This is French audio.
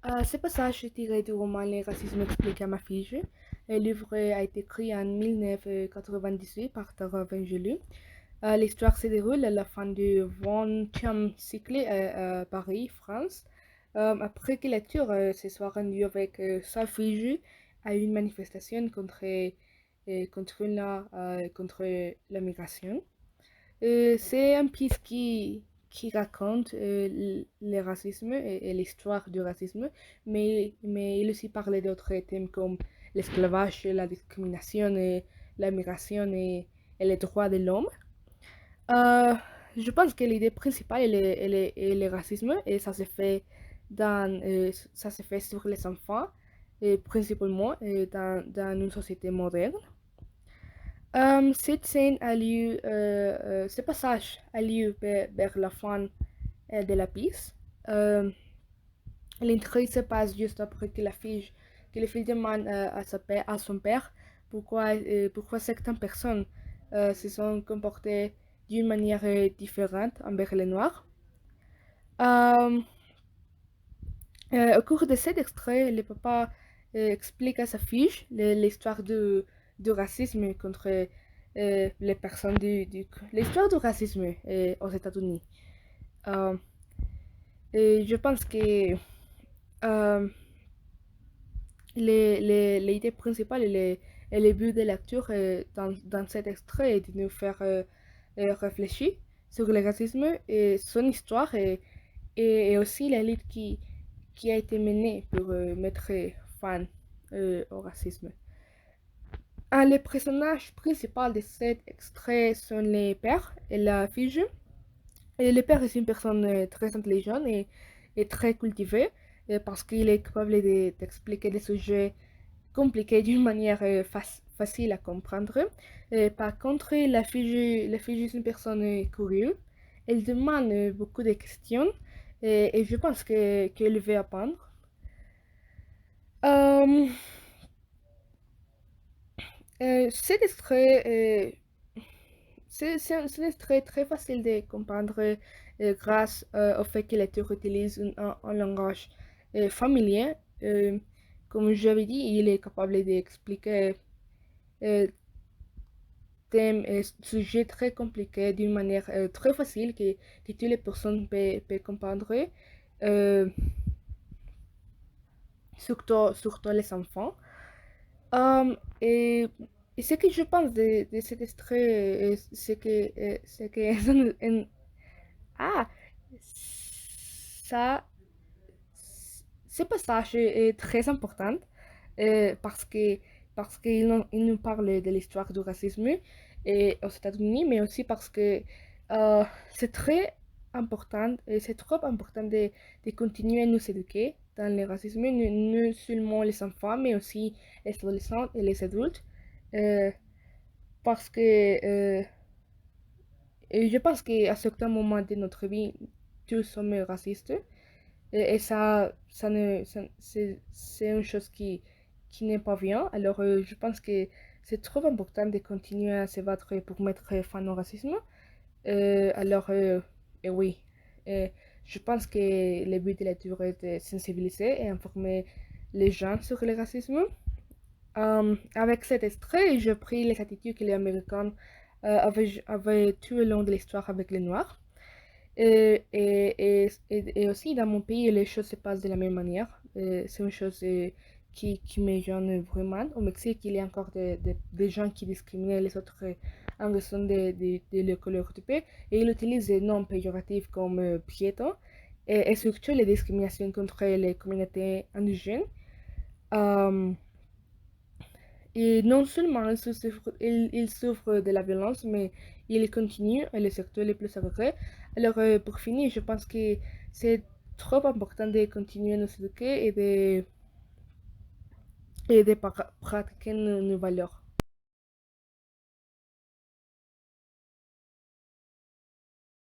Ce passage est tiré du roman Les racismes expliqués à ma fille. Le livre a été écrit en 1998 par Tara Vengelu. L'histoire se déroule à la fin du XXe siècle à Paris, France. Après que lecture se soit rendue avec sa fille à une manifestation contre la migration. C'est un pièce qui raconte le racisme et l'histoire du racisme, mais il aussi parle d'autres thèmes comme l'esclavage, la discrimination, et la migration et les droits de l'homme. Euh, je pense que l'idée principale est le racisme et ça se fait sur les enfants, et principalement dans une société moderne. Cette scène a lieu, ce passage a lieu vers la fin de la pièce. Euh, L'intrigue se passe juste après que la fille demande à son père pourquoi certaines personnes se sont comportées d'une manière différente envers les Noirs. Euh, Au cours de cet extrait, le papa explique à sa fille l'histoire du racisme contre les personnes l'histoire du racisme aux États-Unis. Euh, et je pense que euh, l'idée principale et le but de la lecture dans cet extrait est de nous faire réfléchir sur le racisme et son histoire et aussi la lutte qui a été menée pour mettre fin au racisme. Les personnages principaux de cet extrait sont les pères et la fille. Et le père est une personne très intelligente et très cultivée parce qu'il est capable d'expliquer des sujets compliqués d'une manière facile à comprendre. Par contre, la fille est une personne curieuse. Elle demande beaucoup de questions et je pense qu'elle veut apprendre. Euh, Cet extrait, c'est un extrait très facile de comprendre grâce au fait que l'auteur utilise un langage familier. Comme j'avais dit, il est capable d'expliquer euh, thèmes et sujets très compliqués d'une manière très facile que toutes les personnes peuvent comprendre, euh, surtout les enfants. Et ce que je pense de cet extrait, c'est que ah, ça, ce passage est très important parce il nous parle de l'histoire du racisme aux États-Unis, mais aussi parce que c'est très important, et c'est trop important de continuer à nous éduquer dans le racisme, non seulement les enfants, mais aussi les adolescents et les adultes, euh, parce que et je pense qu'à certains moments de notre vie, tous sommes racistes. Et c'est une chose qui n'est pas bien. Alors, je pense que c'est trop important de continuer à se battre pour mettre fin au racisme. Alors, et oui, Euh, je pense que le but de la lecture est de sensibiliser et informer les gens sur le racisme. Avec cet extrait, j'ai pris les attitudes que les Américains avaient tout le long de l'histoire avec les Noirs. Et aussi, dans mon pays, les choses se passent de la même manière. C'est une chose qui me gêne vraiment. Au Mexique, il y a encore des gens qui discriminent les autres en raison de leur couleur de peau. Et ils utilisent des noms péjoratifs comme piéton et surtout les discriminations contre les communautés indigènes. Euh, et non seulement il souffre de la violence, mais il continue à le secteur le plus avéré. Alors, pour finir, je pense que c'est trop important de continuer à nous éduquer et de pratiquer nos valeurs.